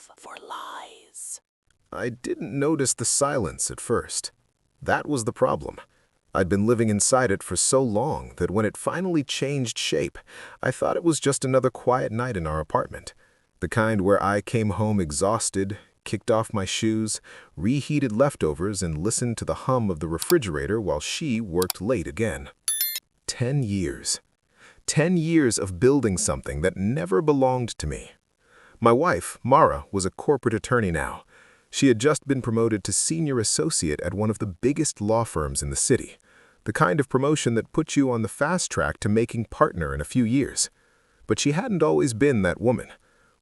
yourself for lies. I didn't notice the silence at first. That was the problem. I'd been living inside it for so long that when it finally changed shape, I thought it was just another quiet night in our apartment. The kind where I came home exhausted, kicked off my shoes, reheated leftovers, and listened to the hum of the refrigerator while she worked late again. 10 years. 10 years of building something that never belonged to me. My wife, Mara, was a corporate attorney now. She had just been promoted to senior associate at one of the biggest law firms in the city, the kind of promotion that puts you on the fast track to making partner in a few years. But she hadn't always been that woman.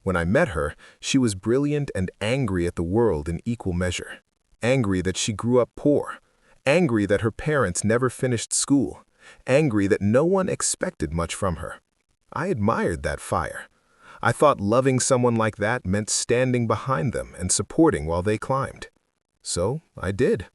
When I met her, she was brilliant and angry at the world in equal measure. Angry that she grew up poor. Angry that her parents never finished school. Angry that no one expected much from her. I admired that fire. I thought loving someone like that meant standing behind them and supporting while they climbed. So I did.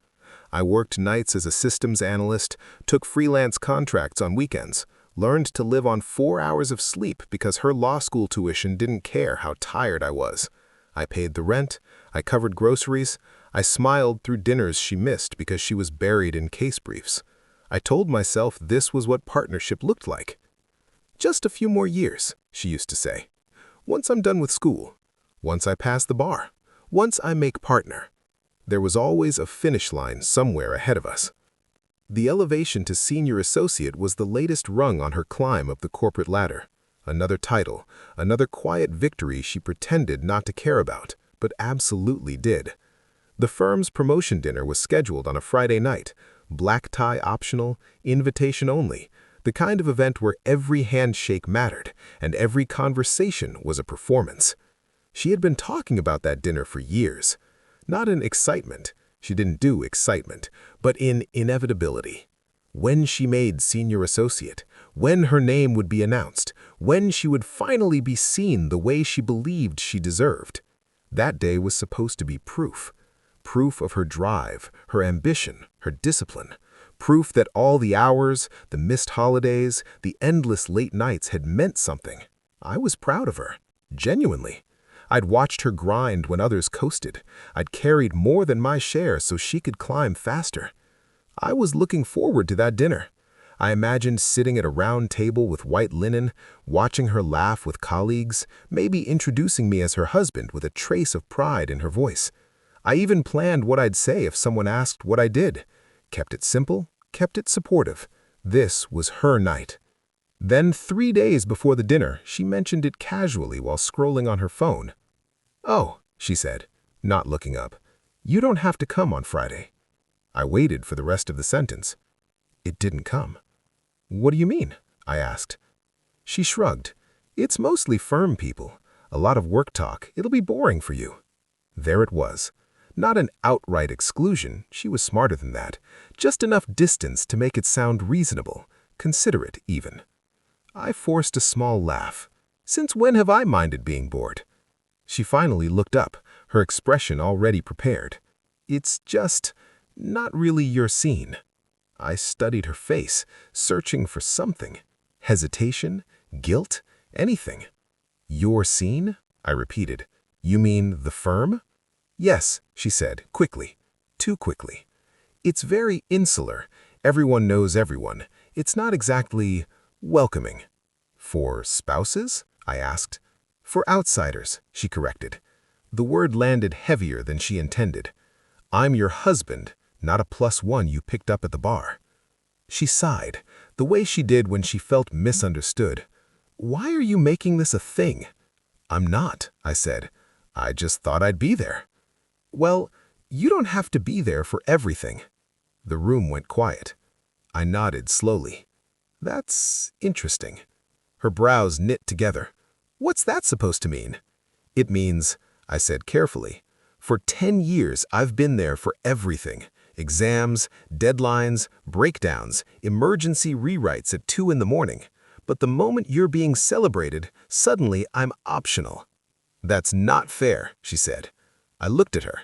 I worked nights as a systems analyst, took freelance contracts on weekends, learned to live on 4 hours of sleep because her law school tuition didn't care how tired I was. I paid the rent, I covered groceries, I smiled through dinners she missed because she was buried in case briefs. I told myself this was what partnership looked like. Just a few more years, she used to say. Once I'm done with school, once I pass the bar, once I make partner. There was always a finish line somewhere ahead of us. The elevation to senior associate was the latest rung on her climb up the corporate ladder. Another title, another quiet victory she pretended not to care about, but absolutely did. The firm's promotion dinner was scheduled on a Friday night, black tie optional, invitation only, the kind of event where every handshake mattered and every conversation was a performance. She had been talking about that dinner for years. Not in excitement. She didn't do excitement, but in inevitability. When she made senior associate, when her name would be announced, when she would finally be seen the way she believed she deserved. That day was supposed to be proof. Proof of her drive, her ambition, her discipline. Proof that all the hours, the missed holidays, the endless late nights had meant something. I was proud of her, genuinely. I'd watched her grind when others coasted. I'd carried more than my share so she could climb faster. I was looking forward to that dinner. I imagined sitting at a round table with white linen, watching her laugh with colleagues, maybe introducing me as her husband with a trace of pride in her voice. I even planned what I'd say if someone asked what I did. Kept it simple, kept it supportive. This was her night. Then 3 days before the dinner, she mentioned it casually while scrolling on her phone. "Oh," she said, not looking up, "you don't have to come on Friday." I waited for the rest of the sentence. It didn't come. "What do you mean?" I asked. She shrugged. "It's mostly firm people. A lot of work talk. It'll be boring for you." There it was. Not an outright exclusion, she was smarter than that. Just enough distance to make it sound reasonable, considerate even. I forced a small laugh. Since when have I minded being bored? She finally looked up, her expression already prepared. "It's just not really your scene." I studied her face, searching for something. Hesitation? Guilt? Anything. "Your scene?" I repeated. "You mean the firm?" "Yes," she said, quickly. Too quickly. "It's very insular. Everyone knows everyone. It's not exactly welcoming." "For spouses?" I asked. "For outsiders," she corrected. The word landed heavier than she intended. "I'm your husband, not a +1 you picked up at the bar." She sighed, the way she did when she felt misunderstood. "Why are you making this a thing?" "I'm not," I said. "I just thought I'd be there." "Well, you don't have to be there for everything." The room went quiet. I nodded slowly. "That's interesting." Her brows knit together. "What's that supposed to mean?" "It means," I said carefully, "for 10 years I've been there for everything. Exams, deadlines, breakdowns, emergency rewrites at 2 in the morning. But the moment you're being celebrated, suddenly I'm optional." "That's not fair," she said. I looked at her.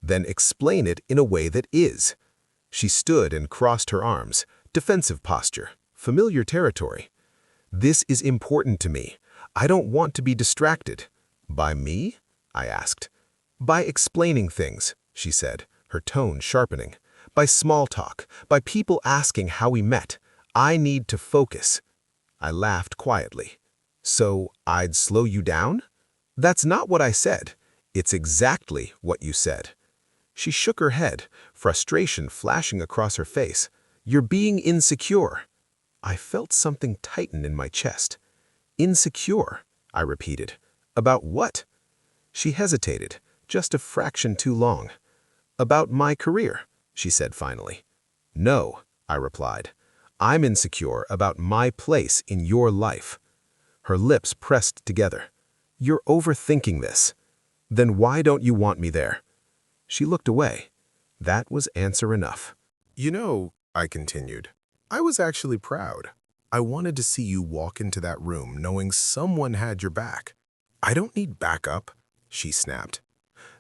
"Then explain it in a way that is." She stood and crossed her arms, defensive posture, familiar territory. "This is important to me. I don't want to be distracted." "By me?" I asked. By explaining things, she said, her tone sharpening. By small talk, by people asking how we met. I need to focus. I laughed quietly. So I'd slow you down? That's not what I said. It's exactly what you said. She shook her head, frustration flashing across her face. You're being insecure. I felt something tighten in my chest. Insecure, I repeated. About what? She hesitated, just a fraction too long. About my career, she said finally. No, I replied. I'm insecure about my place in your life. Her lips pressed together. You're overthinking this. Then why don't you want me there? She looked away. That was answer enough. You know, I continued, I was actually proud. I wanted to see you walk into that room knowing someone had your back. I don't need backup, she snapped.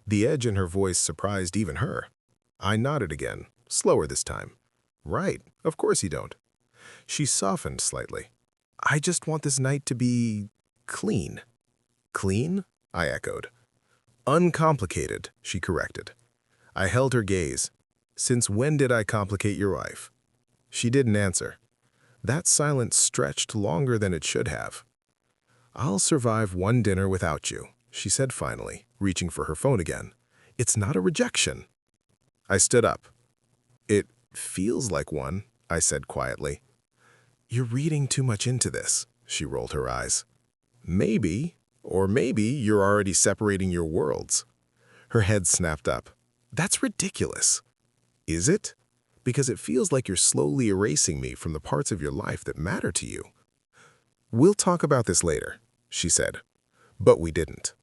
The edge in her voice surprised even her. I nodded again, slower this time. Right, of course you don't. She softened slightly. I just want this night to be clean. Clean? I echoed. Uncomplicated, she corrected. I held her gaze. Since when did I complicate your life? She didn't answer. That silence stretched longer than it should have. I'll survive one dinner without you, she said finally, reaching for her phone again. It's not a rejection. I stood up. It feels like one, I said quietly. You're reading too much into this, she rolled her eyes. Maybe, or maybe you're already separating your worlds. Her head snapped up. That's ridiculous. Is it? Because it feels like you're slowly erasing me from the parts of your life that matter to you. We'll talk about this later, she said. But we didn't.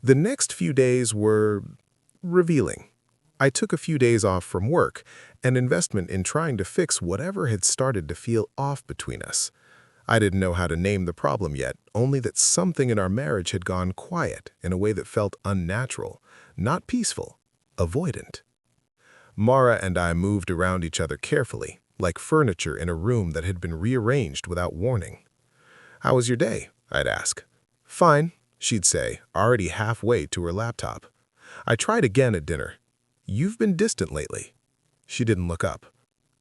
The next few days were revealing. I took a few days off from work, an investment in trying to fix whatever had started to feel off between us. I didn't know how to name the problem yet, only that something in our marriage had gone quiet in a way that felt unnatural, not peaceful, avoidant. Mara and I moved around each other carefully, like furniture in a room that had been rearranged without warning. How was your day? I'd ask. Fine, she'd say, already halfway to her laptop. I tried again at dinner. You've been distant lately. She didn't look up.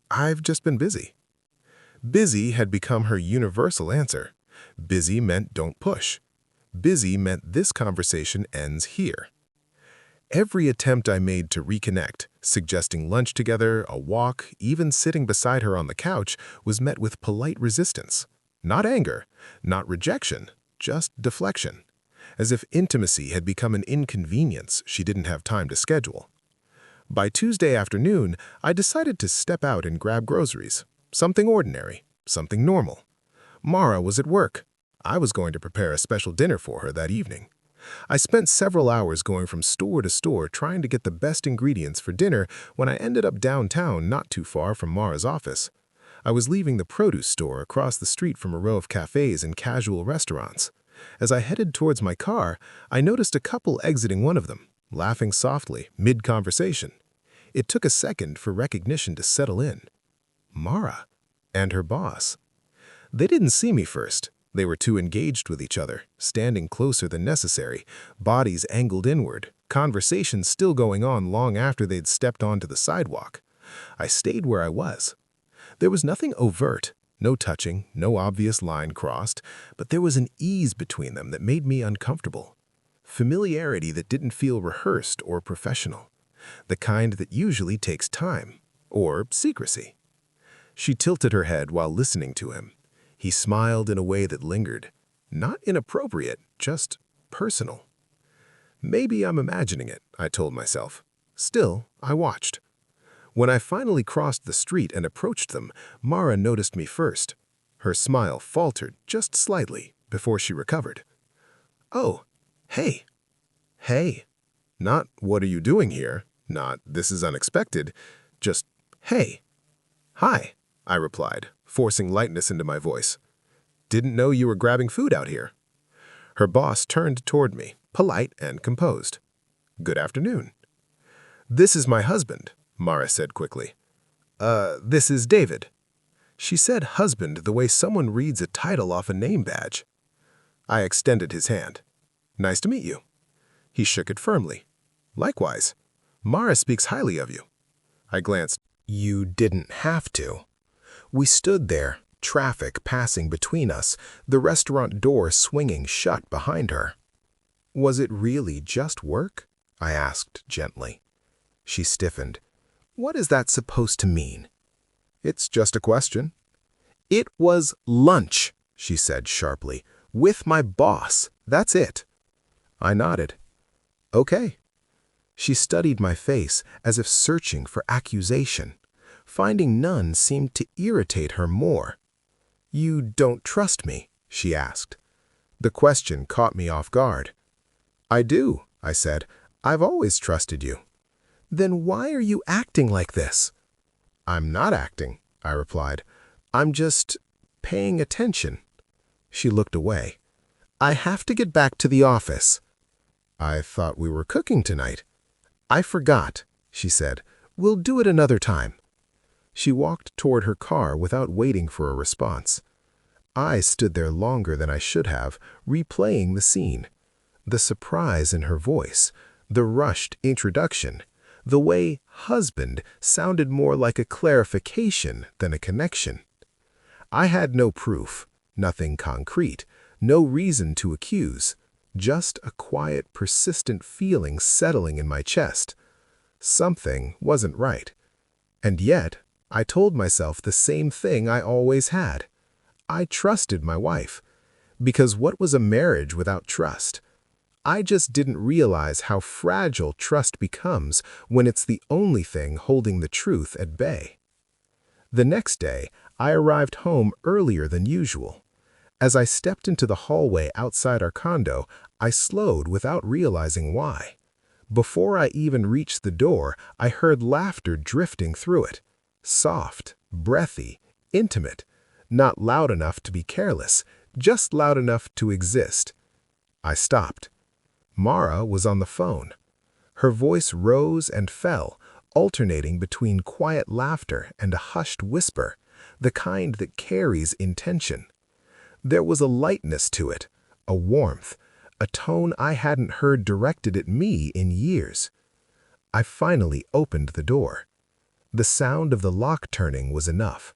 I've just been busy. Busy had become her universal answer. Busy meant don't push. Busy meant this conversation ends here. Every attempt I made to reconnect, suggesting lunch together, a walk, even sitting beside her on the couch, was met with polite resistance. Not anger, not rejection, just deflection. As if intimacy had become an inconvenience she didn't have time to schedule. By Tuesday afternoon, I decided to step out and grab groceries. Something ordinary, something normal. Mara was at work. I was going to prepare a special dinner for her that evening. I spent several hours going from store to store trying to get the best ingredients for dinner when I ended up downtown not too far from Mara's office. I was leaving the produce store across the street from a row of cafes and casual restaurants. As I headed towards my car, I noticed a couple exiting one of them, laughing softly, mid-conversation. It took a second for recognition to settle in. Mara and her boss. They didn't see me first. They were too engaged with each other, standing closer than necessary, bodies angled inward, conversations still going on long after they'd stepped onto the sidewalk. I stayed where I was. There was nothing overt, no touching, no obvious line crossed, but there was an ease between them that made me uncomfortable. Familiarity that didn't feel rehearsed or professional. The kind that usually takes time, or secrecy. She tilted her head while listening to him. He smiled in a way that lingered. Not inappropriate, just personal. Maybe I'm imagining it, I told myself. Still, I watched. When I finally crossed the street and approached them, Mara noticed me first. Her smile faltered just slightly before she recovered. Oh, hey. Hey. Not what are you doing here? Not this is unexpected. Just hey. Hi, I replied, forcing lightness into my voice. Didn't know you were grabbing food out here. Her boss turned toward me, polite and composed. Good afternoon. This is my husband, Mara said quickly. This is David. She said husband the way someone reads a title off a name badge. I extended his hand. Nice to meet you. He shook it firmly. Likewise. Mara speaks highly of you. I glanced. You didn't have to. We stood there, traffic passing between us, the restaurant door swinging shut behind her. Was it really just work? I asked gently. She stiffened. What is that supposed to mean? It's just a question. It was lunch, she said sharply, with my boss. That's it. I nodded. Okay. She studied my face as if searching for accusation. Finding none seemed to irritate her more. You don't trust me? She asked. The question caught me off guard. I do, I said. I've always trusted you. Then why are you acting like this? I'm not acting, I replied. I'm just paying attention. She looked away. I have to get back to the office. I thought we were cooking tonight. I forgot, she said. We'll do it another time. She walked toward her car without waiting for a response. I stood there longer than I should have, replaying the scene. The surprise in her voice, the rushed introduction, the way husband sounded more like a clarification than a connection. I had no proof, nothing concrete, no reason to accuse, just a quiet, persistent feeling settling in my chest. Something wasn't right. And yet, I told myself the same thing I always had. I trusted my wife. Because what was a marriage without trust? I just didn't realize how fragile trust becomes when it's the only thing holding the truth at bay. The next day, I arrived home earlier than usual. As I stepped into the hallway outside our condo, I slowed without realizing why. Before I even reached the door, I heard laughter drifting through it. Soft, breathy, intimate, not loud enough to be careless, just loud enough to exist. I stopped. Mara was on the phone. Her voice rose and fell, alternating between quiet laughter and a hushed whisper, the kind that carries intention. There was a lightness to it, a warmth, a tone I hadn't heard directed at me in years. I finally opened the door. The sound of the lock turning was enough.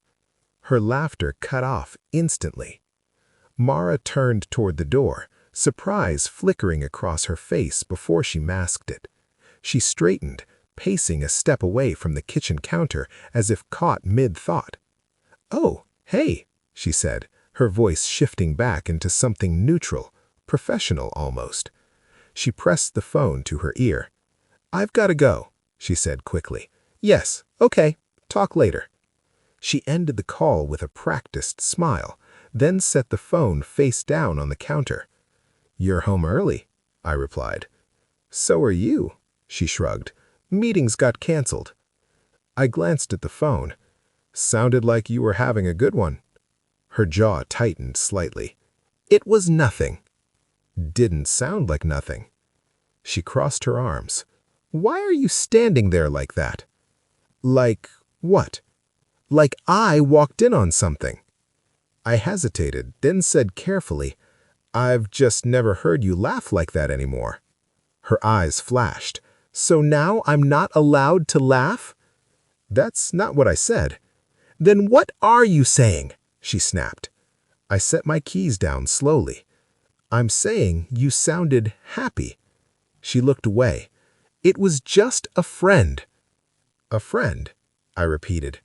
Her laughter cut off instantly. Mara turned toward the door, surprise flickering across her face before she masked it. She straightened, pacing a step away from the kitchen counter as if caught mid-thought. "Oh, hey," she said, her voice shifting back into something neutral, professional almost. She pressed the phone to her ear. "I've got to go," she said quickly. "Yes, okay, talk later." She ended the call with a practiced smile, then set the phone face down on the counter. "You're home early," I replied. "So are you," she shrugged. "Meetings got canceled." I glanced at the phone. "Sounded like you were having a good one." Her jaw tightened slightly. "It was nothing." "Didn't sound like nothing." She crossed her arms. "Why are you standing there like that?" "Like what?" "Like I walked in on something." I hesitated, then said carefully, "I've just never heard you laugh like that anymore." Her eyes flashed. "So now I'm not allowed to laugh?" "That's not what I said." "Then what are you saying?" she snapped. I set my keys down slowly. "I'm saying you sounded happy." She looked away. "It was just a friend." "A friend?" I repeated.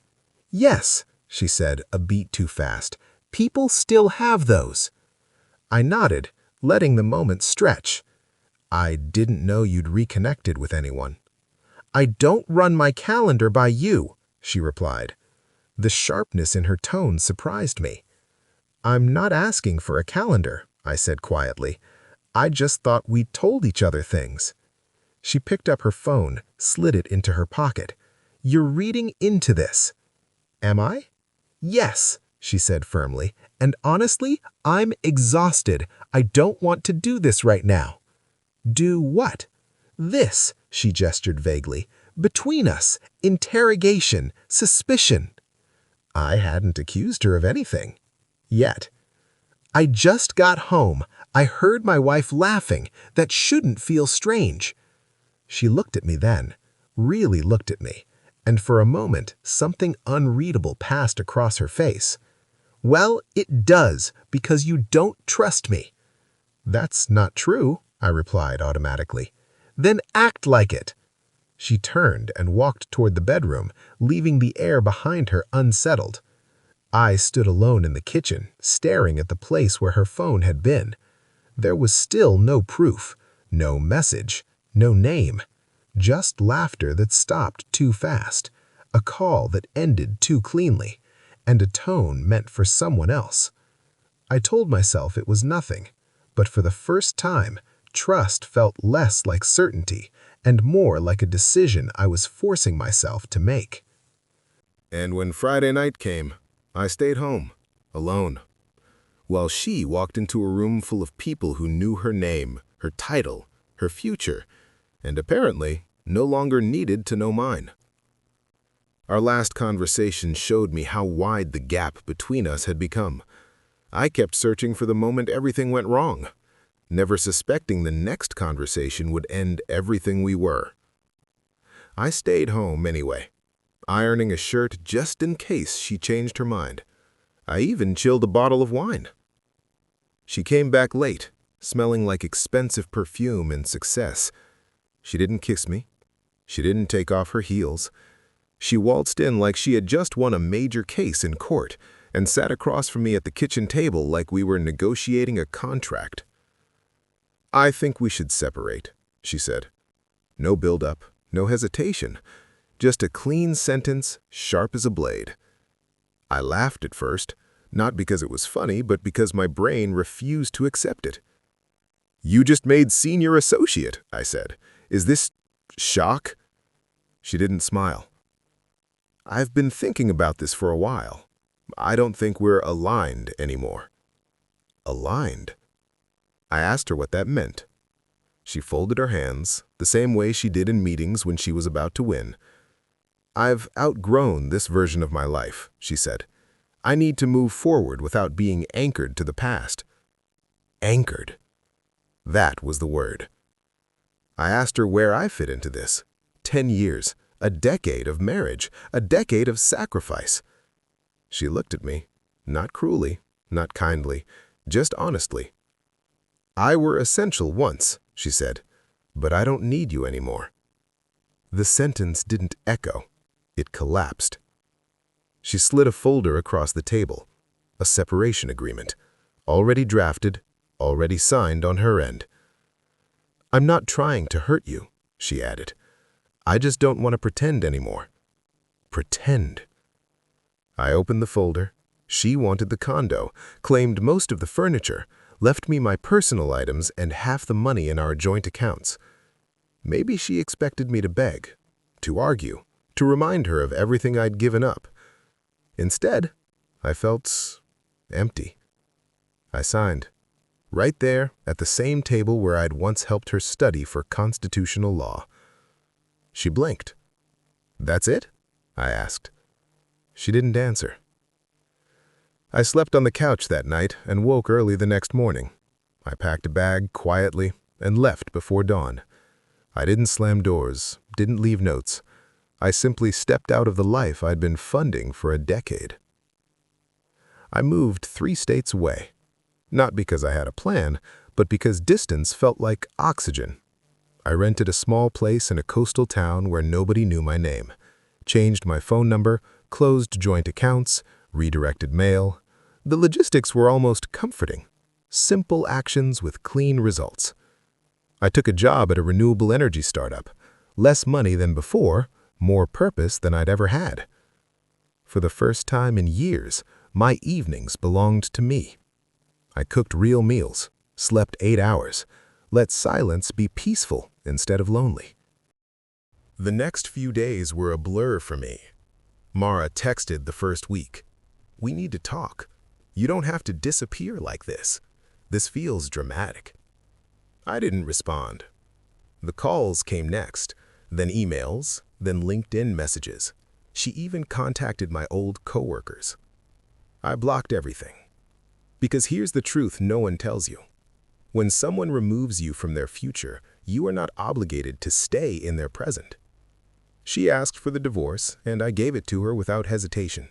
"Yes," she said, a beat too fast. "People still have those." I nodded, letting the moment stretch. "I didn't know you'd reconnected with anyone." "I don't run my calendar by you," she replied. The sharpness in her tone surprised me. "I'm not asking for a calendar," I said quietly. "I just thought we'd told each other things." She picked up her phone, slid it into her pocket. "You're reading into this." "Am I?" "Yes," she said firmly. "And honestly, I'm exhausted. I don't want to do this right now." "Do what?" "This," she gestured vaguely. "Between us, interrogation, suspicion." I hadn't accused her of anything. Yet. "I just got home. I heard my wife laughing. That shouldn't feel strange." She looked at me then, really looked at me, and for a moment something unreadable passed across her face. "Well, it does, because you don't trust me." "That's not true," I replied automatically. "Then act like it." She turned and walked toward the bedroom, leaving the air behind her unsettled. I stood alone in the kitchen, staring at the place where her phone had been. There was still no proof, no message, no name, just laughter that stopped too fast, a call that ended too cleanly, and a tone meant for someone else. I told myself it was nothing, but for the first time, trust felt less like certainty and more like a decision I was forcing myself to make. And when Friday night came, I stayed home, alone, while she walked into a room full of people who knew her name, her title, her future, and apparently no longer needed to know mine. Our last conversation showed me how wide the gap between us had become. I kept searching for the moment everything went wrong, never suspecting the next conversation would end everything we were. I stayed home anyway, ironing a shirt just in case she changed her mind. I even chilled a bottle of wine. She came back late, smelling like expensive perfume and success. She didn't kiss me. She didn't take off her heels. She waltzed in like she had just won a major case in court and sat across from me at the kitchen table like we were negotiating a contract. "I think we should separate," she said. No build-up, no hesitation, just a clean sentence, sharp as a blade. I laughed at first, not because it was funny, but because my brain refused to accept it. "You just made senior associate," I said. "Is this shock?" She didn't smile. "I've been thinking about this for a while. I don't think we're aligned anymore." Aligned? I asked her what that meant. She folded her hands, the same way she did in meetings when she was about to win. "I've outgrown this version of my life," she said. "I need to move forward without being anchored to the past." Anchored. That was the word. I asked her where I fit into this. 10 years, a decade of marriage, a decade of sacrifice. She looked at me, not cruelly, not kindly, just honestly. "I were essential once," she said, "but I don't need you anymore." The sentence didn't echo. It collapsed. She slid a folder across the table, a separation agreement, already drafted, already signed on her end. "I'm not trying to hurt you," she added. "I just don't want to pretend anymore." Pretend. I opened the folder. She wanted the condo, claimed most of the furniture, left me my personal items and half the money in our joint accounts. Maybe she expected me to beg, to argue, to remind her of everything I'd given up. Instead, I felt empty. I signed, right there at the same table where I'd once helped her study for constitutional law. She blinked. "That's it?" I asked. She didn't answer. I slept on the couch that night and woke early the next morning. I packed a bag quietly and left before dawn. I didn't slam doors, didn't leave notes. I simply stepped out of the life I'd been funding for a decade. I moved 3 states away, not because I had a plan, but because distance felt like oxygen. I rented a small place in a coastal town where nobody knew my name, changed my phone number, closed joint accounts, redirected mail. The logistics were almost comforting. Simple actions with clean results. I took a job at a renewable energy startup. Less money than before, more purpose than I'd ever had. For the first time in years, my evenings belonged to me. I cooked real meals, slept 8 hours, let silence be peaceful instead of lonely. The next few days were a blur for me. Mara texted the first week. "We need to talk. You don't have to disappear like this. This feels dramatic." I didn't respond. The calls came next, then emails, then LinkedIn messages. She even contacted my old coworkers. I blocked everything. Because here's the truth no one tells you. When someone removes you from their future, you are not obligated to stay in their present. She asked for the divorce, and I gave it to her without hesitation.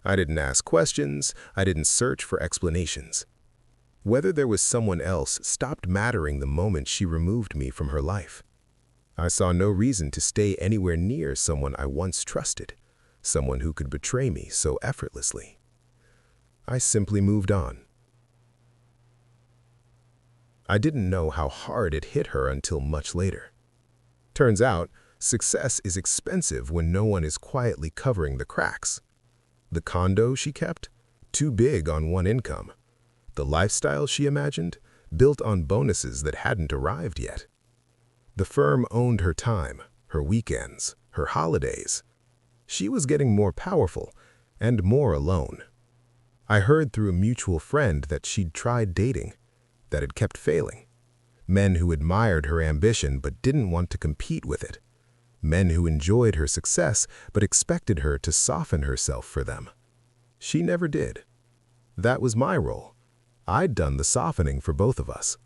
I didn't ask questions, I didn't search for explanations. Whether there was someone else stopped mattering the moment she removed me from her life. I saw no reason to stay anywhere near someone I once trusted, someone who could betray me so effortlessly. I simply moved on. I didn't know how hard it hit her until much later. Turns out, success is expensive when no one is quietly covering the cracks. The condo she kept, too big on one income. The lifestyle she imagined, built on bonuses that hadn't arrived yet. The firm owned her time, her weekends, her holidays. She was getting more powerful and more alone. I heard through a mutual friend that she'd tried dating, that it kept failing. Men who admired her ambition but didn't want to compete with it. Men who enjoyed her success but expected her to soften herself for them. She never did. That was my role. I'd done the softening for both of us.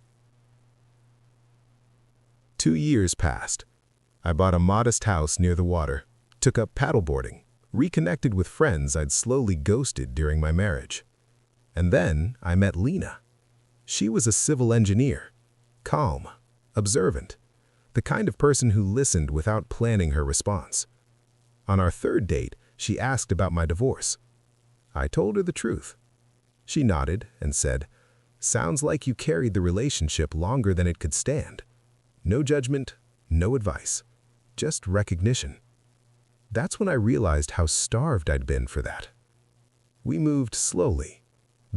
2 years passed. I bought a modest house near the water, took up paddleboarding, reconnected with friends I'd slowly ghosted during my marriage. And then I met Lena. She was a civil engineer, calm, observant, the kind of person who listened without planning her response. On our third date, she asked about my divorce. I told her the truth. She nodded and said, "Sounds like you carried the relationship longer than it could stand." No judgment, no advice, just recognition. That's when I realized how starved I'd been for that. We moved slowly,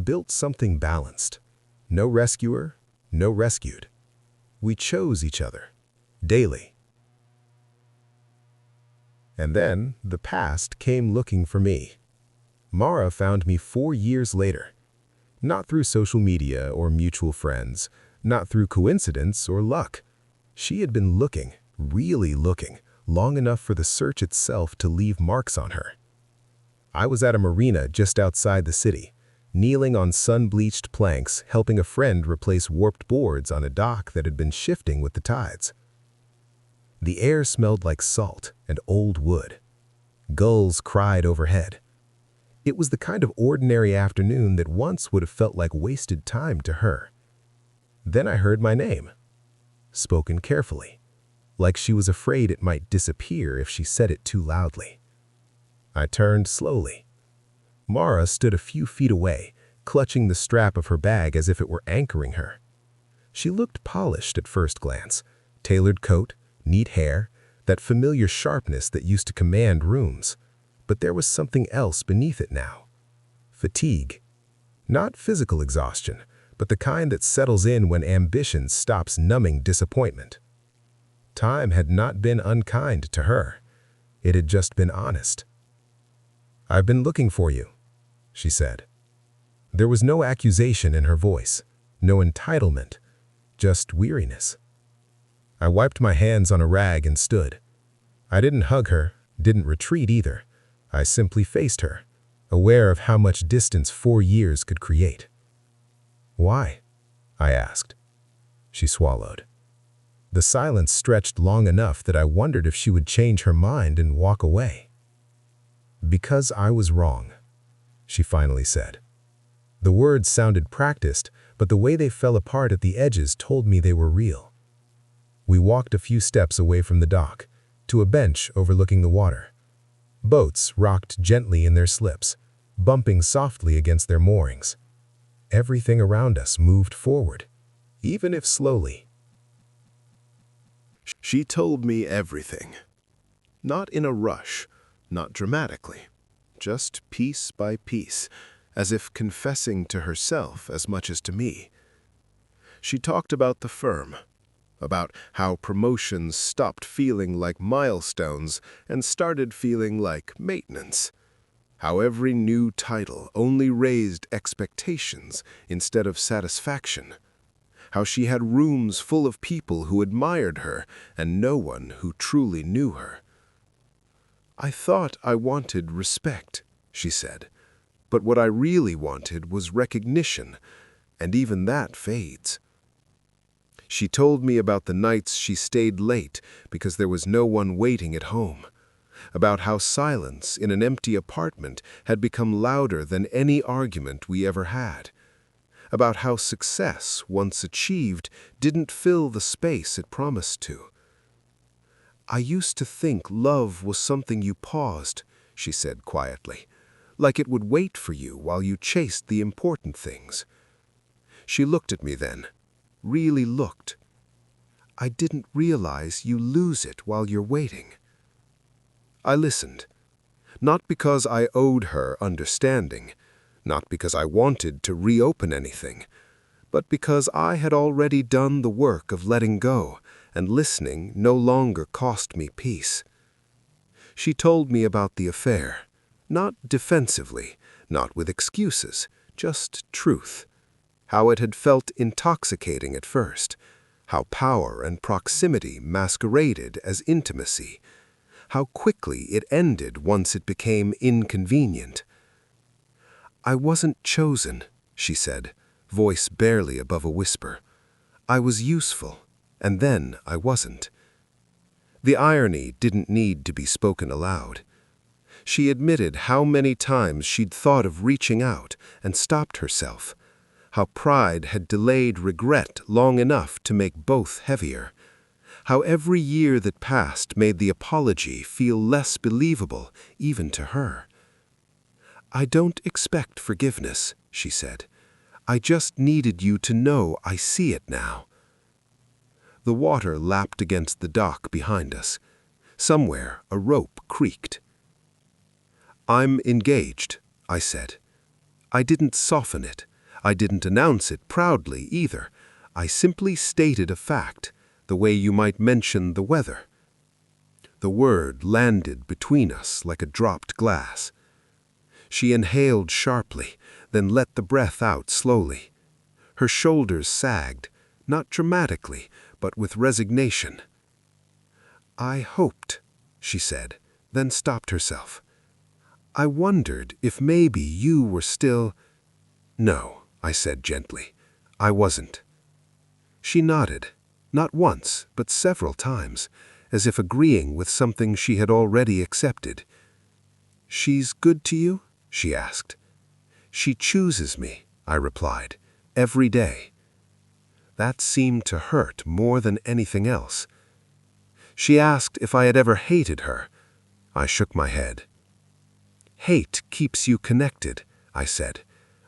built something balanced. No rescuer, no rescued. We chose each other, daily. And then the past came looking for me. Mara found me 4 years later. Not through social media or mutual friends, not through coincidence or luck. She had been looking, really looking, long enough for the search itself to leave marks on her. I was at a marina just outside the city, kneeling on sun-bleached planks, helping a friend replace warped boards on a dock that had been shifting with the tides. The air smelled like salt and old wood. Gulls cried overhead. It was the kind of ordinary afternoon that once would have felt like wasted time to her. Then I heard my name, spoken carefully, like she was afraid it might disappear if she said it too loudly. I turned slowly. Mara stood a few feet away, clutching the strap of her bag as if it were anchoring her. She looked polished at first glance, tailored coat, neat hair, that familiar sharpness that used to command rooms. But there was something else beneath it now. Fatigue. Not physical exhaustion, but the kind that settles in when ambition stops numbing disappointment. Time had not been unkind to her. It had just been honest. "I've been looking for you," she said. There was no accusation in her voice, no entitlement, just weariness. I wiped my hands on a rag and stood. I didn't hug her, didn't retreat either. I simply faced her, aware of how much distance 4 years could create. "Why?" I asked. She swallowed. The silence stretched long enough that I wondered if she would change her mind and walk away. "Because I was wrong," she finally said. The words sounded practiced, but the way they fell apart at the edges told me they were real. We walked a few steps away from the dock, to a bench overlooking the water. Boats rocked gently in their slips, bumping softly against their moorings. Everything around us moved forward, even if slowly. She told me everything. Not in a rush, not dramatically, just piece by piece, as if confessing to herself as much as to me. She talked about the firm, about how promotions stopped feeling like milestones and started feeling like maintenance. How every new title only raised expectations instead of satisfaction. How she had rooms full of people who admired her and no one who truly knew her. "I thought I wanted respect," she said, "but what I really wanted was recognition, and even that fades. She told me about the nights she stayed late because there was no one waiting at home, about how silence in an empty apartment had become louder than any argument we ever had, about how success, once achieved, didn't fill the space it promised to. "I used to think love was something you paused," she said quietly, "like it would wait for you while you chased the important things." She looked at me then, really looked. "I didn't realize you lose it while you're waiting." I listened, not because I owed her understanding, not because I wanted to reopen anything, but because I had already done the work of letting go, and listening no longer cost me peace. She told me about the affair, not defensively, not with excuses, just truth. How it had felt intoxicating at first, how power and proximity masqueraded as intimacy, how quickly it ended once it became inconvenient. "I wasn't chosen," she said, voice barely above a whisper. "I was useful, and then I wasn't." The irony didn't need to be spoken aloud. She admitted how many times she'd thought of reaching out and stopped herself, how pride had delayed regret long enough to make both heavier, how every year that passed made the apology feel less believable, even to her. "I don't expect forgiveness," she said. "I just needed you to know I see it now." The water lapped against the dock behind us. Somewhere a rope creaked. "I'm engaged," I said. I didn't soften it. I didn't announce it proudly either. I simply stated a fact, the way you might mention the weather. The word landed between us like a dropped glass. She inhaled sharply, then let the breath out slowly. Her shoulders sagged, not dramatically, but with resignation. "I hoped," she said, then stopped herself. "I wondered if maybe you were still—" "No," I said gently. "I wasn't." She nodded, not once, but several times, as if agreeing with something she had already accepted. "She's good to you?" she asked. "She chooses me," I replied, "every day." That seemed to hurt more than anything else. She asked if I had ever hated her. I shook my head. "Hate keeps you connected," I said.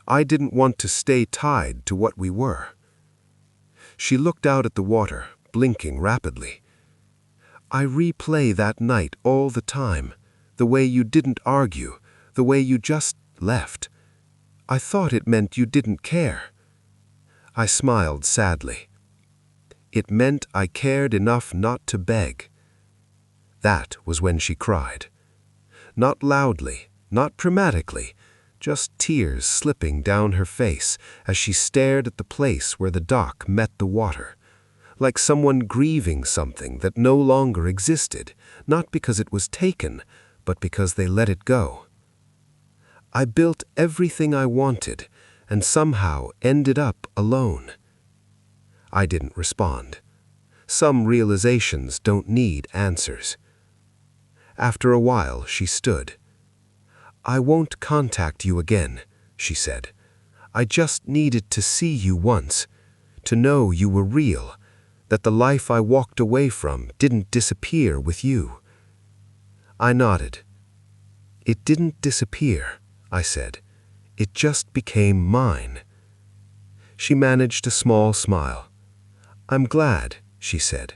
"I didn't want to stay tied to what we were." She looked out at the water, blinking rapidly. "I replay that night all the time, the way you didn't argue, the way you just left. I thought it meant you didn't care." I smiled sadly. "It meant I cared enough not to beg." That was when she cried. Not loudly, not dramatically, just tears slipping down her face as she stared at the place where the dock met the water, like someone grieving something that no longer existed, not because it was taken, but because they let it go. I built everything I wanted and somehow ended up alone. I didn't respond. Some realizations don't need answers. After a while, she stood. "I won't contact you again," she said. "I just needed to see you once, to know you were real, that the life I walked away from didn't disappear with you." I nodded. "It didn't disappear," I said. "It just became mine." She managed a small smile. "I'm glad," she said,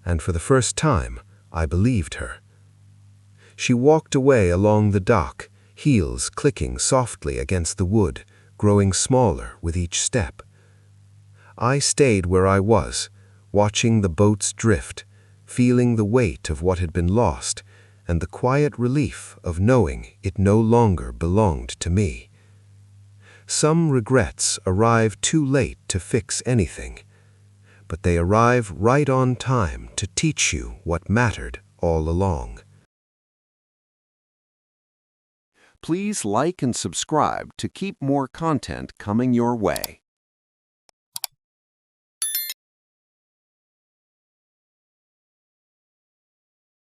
and for the first time, I believed her. She walked away along the dock, heels clicking softly against the wood, growing smaller with each step. I stayed where I was, watching the boats drift, feeling the weight of what had been lost, and the quiet relief of knowing it no longer belonged to me. Some regrets arrive too late to fix anything, but they arrive right on time to teach you what mattered all along. Please like and subscribe to keep more content coming your way.